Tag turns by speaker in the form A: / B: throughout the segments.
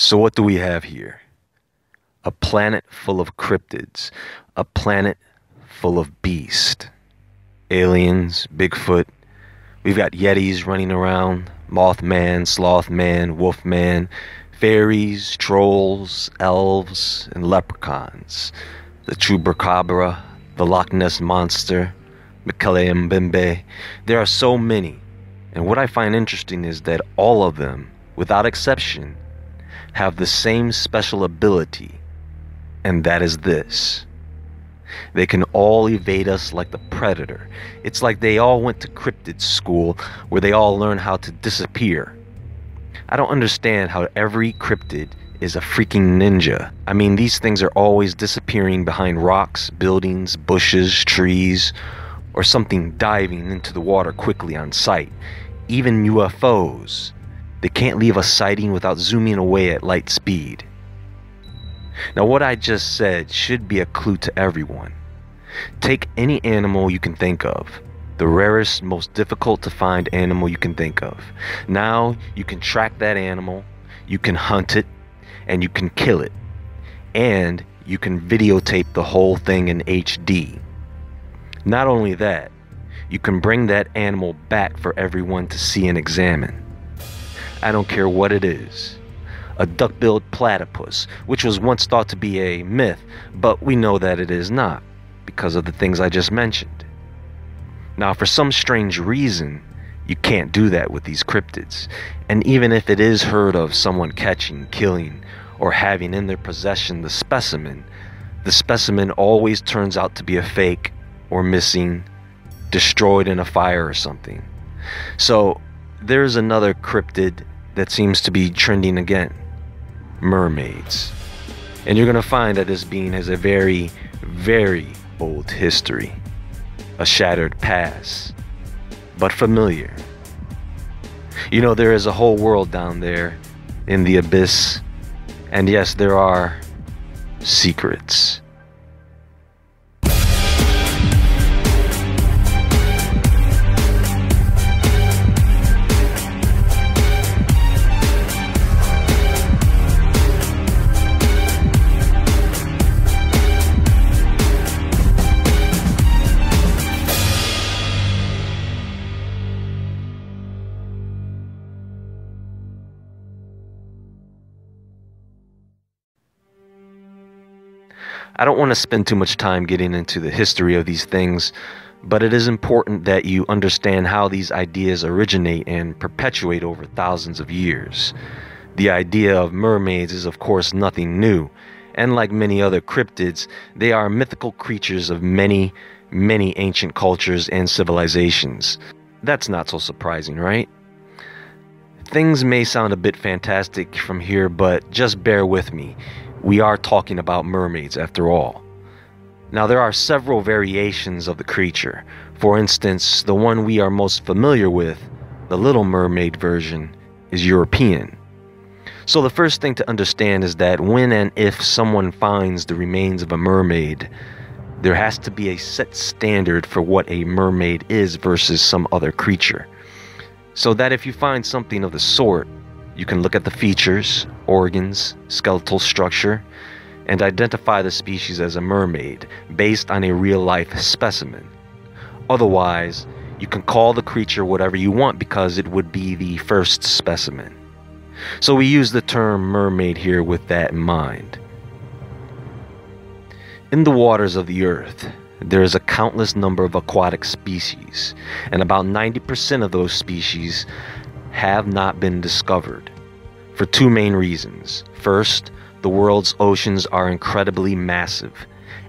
A: So what do we have here? A planet full of cryptids, a planet full of beasts. Aliens, Bigfoot, we've got Yetis running around, Mothman, Slothman, Wolfman, fairies, trolls, elves, and leprechauns. The Chupacabra, the Loch Ness Monster, Mekele Mbembe. There are so many, and what I find interesting is that all of them, without exception, have the same special ability, and that is this. They can all evade us like the Predator. It's like they all went to cryptid school where they all learn how to disappear. I don't understand how every cryptid is a freaking ninja. I mean, these things are always disappearing behind rocks, buildings, bushes, trees, or something diving into the water quickly on sight. Even UFOs. They can't leave a sighting without zooming away at light speed. Now, what I just said should be a clue to everyone. Take any animal you can think of, the rarest, most difficult to find animal you can think of. Now, you can track that animal, you can hunt it, and you can kill it. And you can videotape the whole thing in HD. Not only that, you can bring that animal back for everyone to see and examine. I don't care what it is. A duck-billed platypus, which was once thought to be a myth, but we know that it is not, because of the things I just mentioned. Now, for some strange reason, you can't do that with these cryptids. And even if it is heard of someone catching, killing, or having in their possession the specimen always turns out to be a fake, or missing, destroyed in a fire or something. So, there's another cryptid that seems to be trending again. Mermaids. And you're going to find that this being has a very, very old history. A shattered past. But familiar. You know, there is a whole world down there in the abyss. And yes, there are secrets. I don't want to spend too much time getting into the history of these things, but it is important that you understand how these ideas originate and perpetuate over thousands of years. The idea of mermaids is of course nothing new, and like many other cryptids, they are mythical creatures of many, many ancient cultures and civilizations. That's not so surprising, right? Things may sound a bit fantastic from here, but just bear with me. We are talking about mermaids after all. Now, there are several variations of the creature. For instance, the one we are most familiar with, the Little Mermaid version, is European. So the first thing to understand is that when and if someone finds the remains of a mermaid, there has to be a set standard for what a mermaid is versus some other creature. So that if you find something of the sort, you can look at the features, organs, skeletal structure, and identify the species as a mermaid based on a real-life specimen. Otherwise, you can call the creature whatever you want because it would be the first specimen. So we use the term mermaid here with that in mind. In the waters of the earth, there is a countless number of aquatic species, and about 90% of those species have not been discovered for two main reasons. First, the world's oceans are incredibly massive,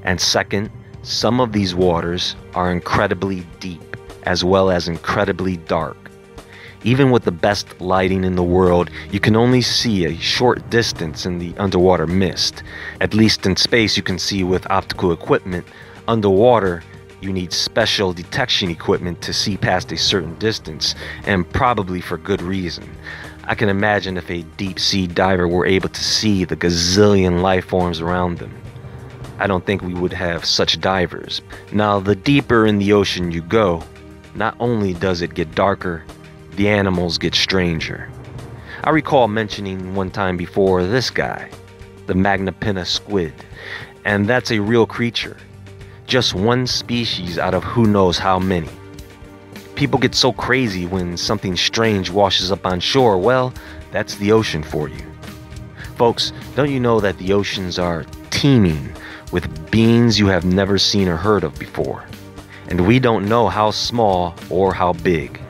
A: and second, some of these waters are incredibly deep as well as incredibly dark. Even with the best lighting in the world, you can only see a short distance in the underwater mist. At least in space you can see with optical equipment. Underwater, you need special detection equipment to see past a certain distance, and probably for good reason. I can imagine if a deep-sea diver were able to see the gazillion life forms around them. I don't think we would have such divers. Now, the deeper in the ocean you go, not only does it get darker, the animals get stranger. I recall mentioning one time before this guy, the Magnapinna squid, and that's a real creature. Just one species out of who knows how many. People get so crazy when something strange washes up on shore. Well, that's the ocean for you. Folks, don't you know that the oceans are teeming with beings you have never seen or heard of before? And we don't know how small or how big.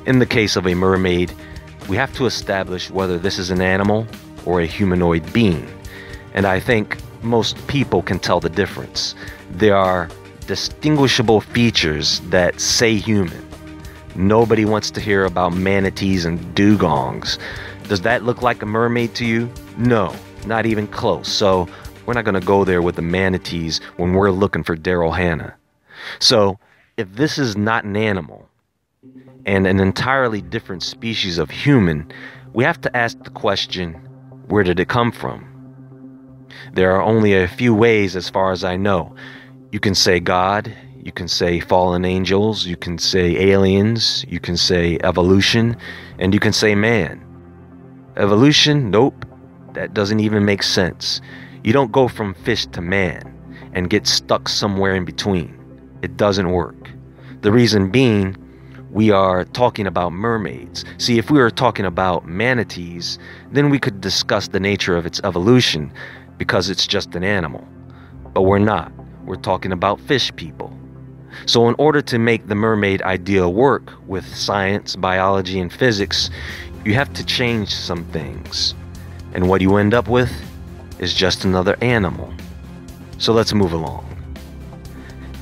A: In the case of a mermaid, we have to establish whether this is an animal or a humanoid being. And I think most people can tell the difference. There are distinguishable features that say human. Nobody wants to hear about manatees and dugongs. Does that look like a mermaid to you? No, not even close. So we're not going to go there with the manatees when we're looking for Daryl Hannah. So if this is not an animal and an entirely different species of human, we have to ask the question, where did it come from? There are only a few ways as far as I know. You can say God, you can say fallen angels, you can say aliens, you can say evolution, and you can say man. Evolution? Nope. That doesn't even make sense. You don't go from fish to man and get stuck somewhere in between. It doesn't work. The reason being, we are talking about mermaids. See, if we were talking about manatees, then we could discuss the nature of its evolution because it's just an animal. But we're not. We're talking about fish people. So in order to make the mermaid idea work with science, biology, and physics, you have to change some things. And what you end up with is just another animal. So let's move along.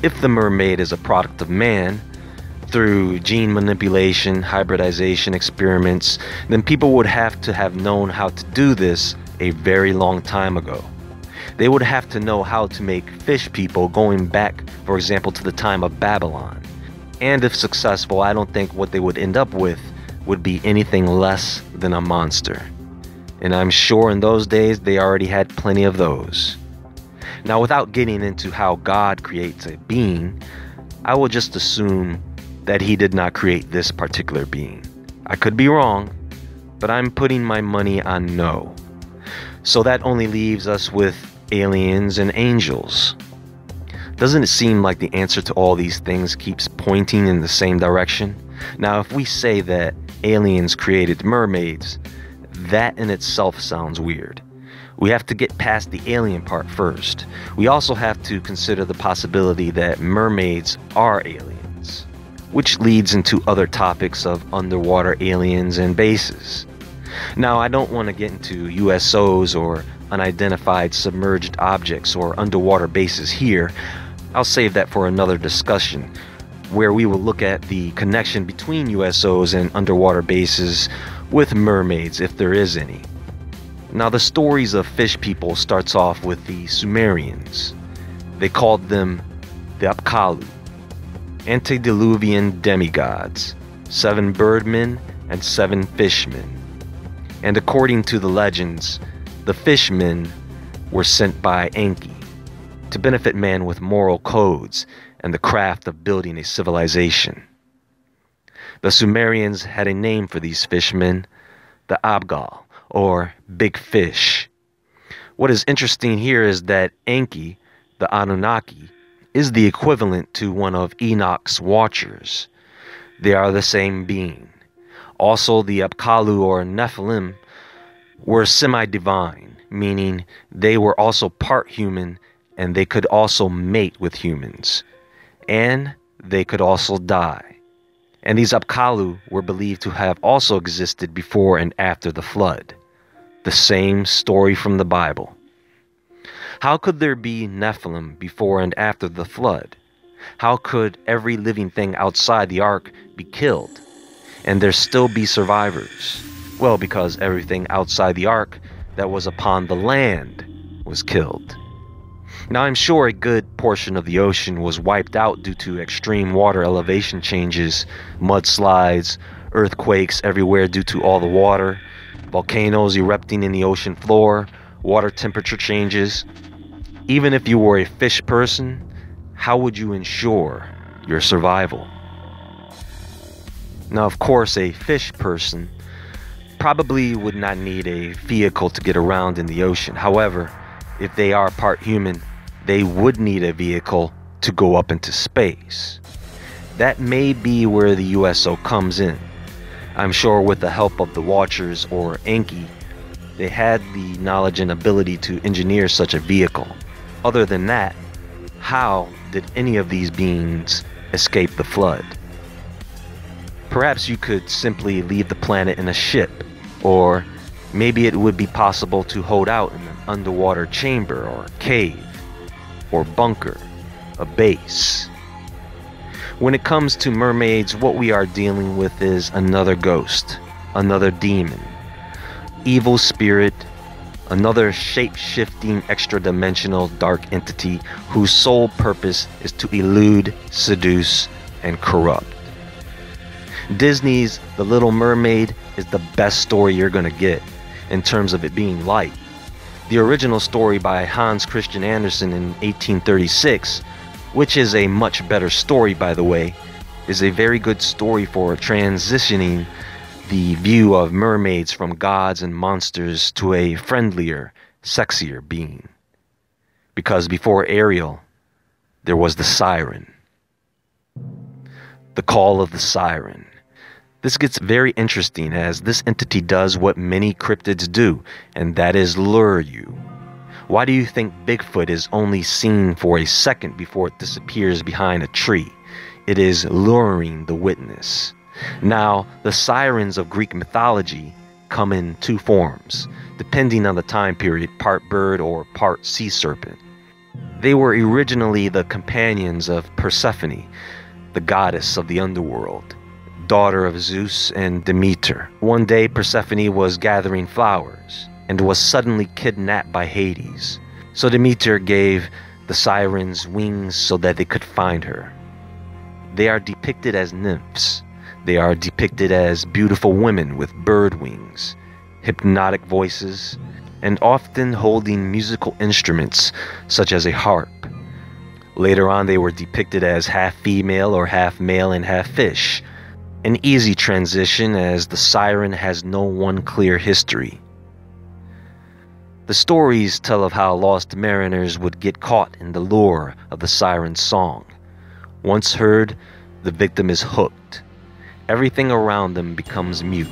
A: If the mermaid is a product of man, through gene manipulation, hybridization experiments, then people would have to have known how to do this a very long time ago. They would have to know how to make fish people going back, for example, to the time of Babylon. And if successful, I don't think what they would end up with would be anything less than a monster. And I'm sure in those days they already had plenty of those. Now, without getting into how God creates a being, I will just assume that he did not create this particular being. I could be wrong, but I'm putting my money on no. So that only leaves us with aliens and angels. Doesn't it seem like the answer to all these things keeps pointing in the same direction? Now, if we say that aliens created mermaids, that in itself sounds weird. We have to get past the alien part first. We also have to consider the possibility that mermaids are aliens, which leads into other topics of underwater aliens and bases. Now, I don't want to get into USOs or unidentified submerged objects or underwater bases here. I'll save that for another discussion, where we will look at the connection between USOs and underwater bases with mermaids, if there is any. Now, the stories of fish people starts off with the Sumerians. They called them the Apkallu, antediluvian demigods, 7 birdmen and 7 fishmen. And according to the legends, the fishmen were sent by Enki to benefit man with moral codes and the craft of building a civilization. The Sumerians had a name for these fishmen, the Abgal, or big fish. What is interesting here is that Enki, the Anunnaki, is the equivalent to one of Enoch's watchers. They are the same being. Also, the Apkallu or Nephilim were semi-divine, meaning they were also part human and they could also mate with humans. And they could also die. And these Apkallu were believed to have also existed before and after the flood. The same story from the Bible. How could there be Nephilim before and after the flood? How could every living thing outside the ark be killed and there still be survivors? Well, because everything outside the ark that was upon the land was killed. Now, I'm sure a good portion of the ocean was wiped out due to extreme water elevation changes, mudslides, earthquakes everywhere due to all the water, volcanoes erupting in the ocean floor, water temperature changes. Even if you were a fish person, how would you ensure your survival? Now, of course, a fish person probably would not need a vehicle to get around in the ocean. However, if they are part human, they would need a vehicle to go up into space. That may be where the USO comes in. I'm sure with the help of the Watchers or Enki, they had the knowledge and ability to engineer such a vehicle. Other than that, how did any of these beings escape the flood? Perhaps you could simply leave the planet in a ship, or maybe it would be possible to hold out in an underwater chamber or cave or bunker, a base. When it comes to mermaids, what we are dealing with is another ghost, another demon, evil spirit, another shape-shifting extra-dimensional dark entity whose sole purpose is to elude, seduce, and corrupt. Disney's The Little Mermaid is the best story you're gonna get in terms of it being light. The original story by Hans Christian Andersen in 1836, which is a much better story, by the way, is a very good story for transitioning the view of mermaids from gods and monsters to a friendlier, sexier being. Because before Ariel, there was the siren. The call of the siren. This gets very interesting as this entity does what many cryptids do, and that is lure you. Why do you think Bigfoot is only seen for a second before it disappears behind a tree? It is luring the witness. Now, the sirens of Greek mythology come in two forms, depending on the time period, part bird or part sea serpent. They were originally the companions of Persephone, the goddess of the underworld, daughter of Zeus and Demeter. One day, Persephone was gathering flowers and was suddenly kidnapped by Hades. So Demeter gave the sirens wings so that they could find her. They are depicted as nymphs. They are depicted as beautiful women with bird wings, hypnotic voices, and often holding musical instruments such as a harp. Later on, they were depicted as half female or half male and half fish. An easy transition as the siren has no one clear history. The stories tell of how lost mariners would get caught in the lure of the siren's song. Once heard, the victim is hooked. Everything around them becomes mute,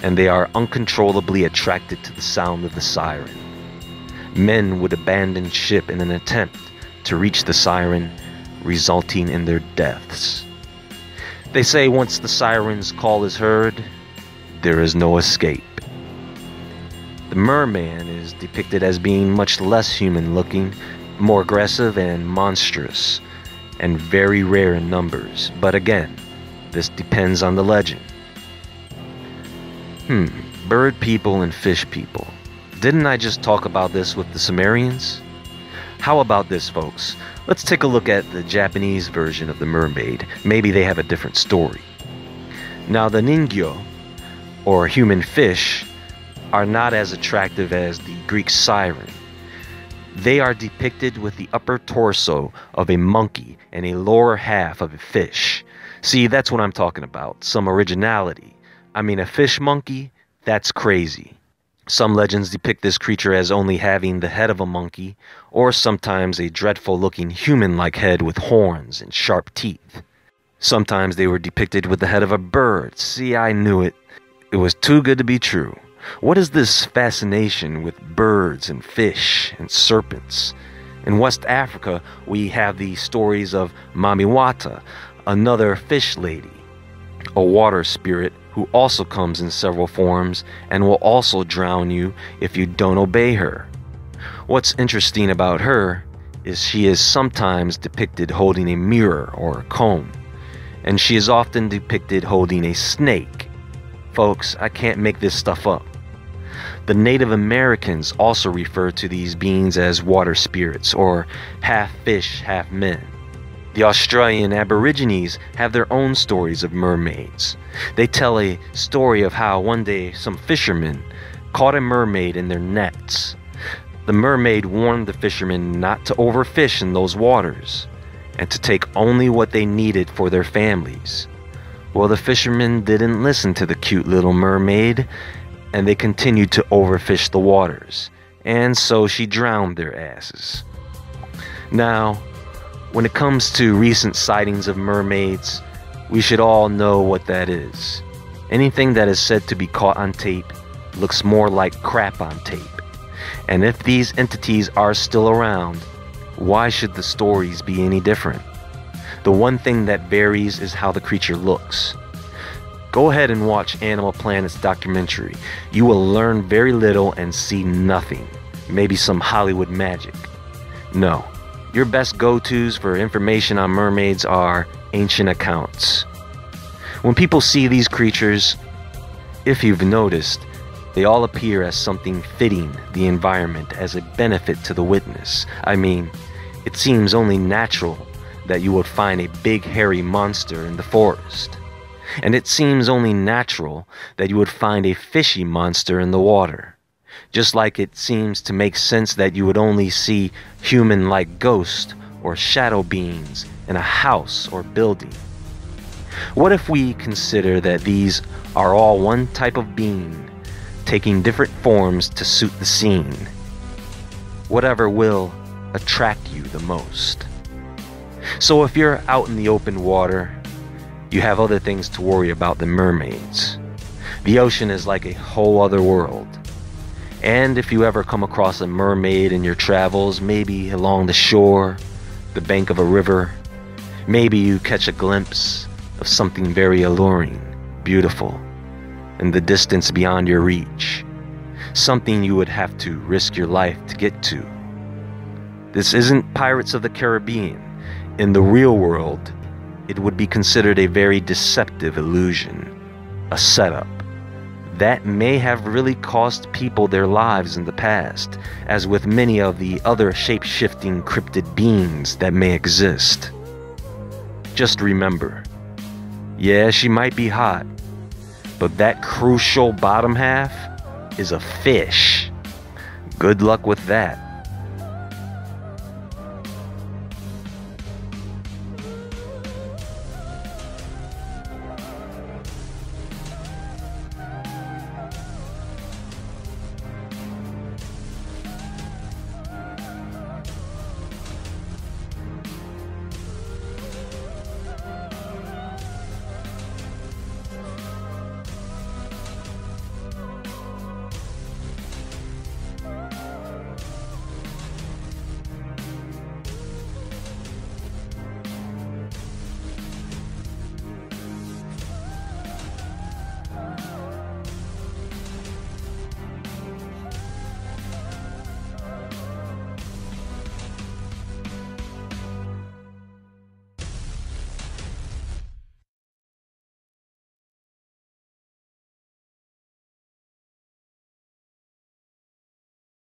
A: and they are uncontrollably attracted to the sound of the siren. Men would abandon ship in an attempt to reach the siren, resulting in their deaths. They say once the siren's call is heard, there is no escape. The merman is depicted as being much less human-looking, more aggressive and monstrous, and very rare in numbers. But again, this depends on the legend. Bird people and fish people. Didn't I just talk about this with the Sumerians? How about this, folks? Let's take a look at the Japanese version of the mermaid. Maybe they have a different story. Now, the ningyo, or human fish, are not as attractive as the Greek siren. They are depicted with the upper torso of a monkey and a lower half of a fish. See, that's what I'm talking about. Some originality. I mean, a fish monkey? That's crazy. Some legends depict this creature as only having the head of a monkey, or sometimes a dreadful-looking human-like head with horns and sharp teeth. Sometimes they were depicted with the head of a bird. See, I knew it. It was too good to be true. What is this fascination with birds and fish and serpents? In West Africa, we have the stories of Mamiwata, another fish lady, a water spirit who also comes in several forms and will also drown you if you don't obey her. What's interesting about her is she is sometimes depicted holding a mirror or a comb, and she is often depicted holding a snake. Folks, I can't make this stuff up. The Native Americans also refer to these beings as water spirits, or half fish, half men. The Australian Aborigines have their own stories of mermaids. They tell a story of how one day some fishermen caught a mermaid in their nets. The mermaid warned the fishermen not to overfish in those waters and to take only what they needed for their families. Well, the fishermen didn't listen to the cute little mermaid, and they continued to overfish the waters, and so she drowned their asses. Now, when it comes to recent sightings of mermaids, we should all know what that is. Anything that is said to be caught on tape looks more like crap on tape. And if these entities are still around, why should the stories be any different? The one thing that varies is how the creature looks. Go ahead and watch Animal Planet's documentary. You will learn very little and see nothing. Maybe some Hollywood magic. No, your best go-tos for information on mermaids are ancient accounts. When people see these creatures, if you've noticed, they all appear as something fitting the environment as a benefit to the witness. I mean, it seems only natural that you would find a big hairy monster in the forest. And it seems only natural that you would find a fishy monster in the water. Just like it seems to make sense that you would only see human-like ghosts or shadow beings in a house or building. What if we consider that these are all one type of being, taking different forms to suit the scene? Whatever will attract you the most. So if you're out in the open water, you have other things to worry about than mermaids. The ocean is like a whole other world. And if you ever come across a mermaid in your travels, maybe along the shore, the bank of a river, maybe you catch a glimpse of something very alluring, beautiful, in the distance beyond your reach. Something you would have to risk your life to get to. This isn't Pirates of the Caribbean. In the real world, it would be considered a very deceptive illusion, a setup. That may have really cost people their lives in the past, as with many of the other shape-shifting cryptid beings that may exist. Just remember, yeah, she might be hot, but that crucial bottom half is a fish. Good luck with that.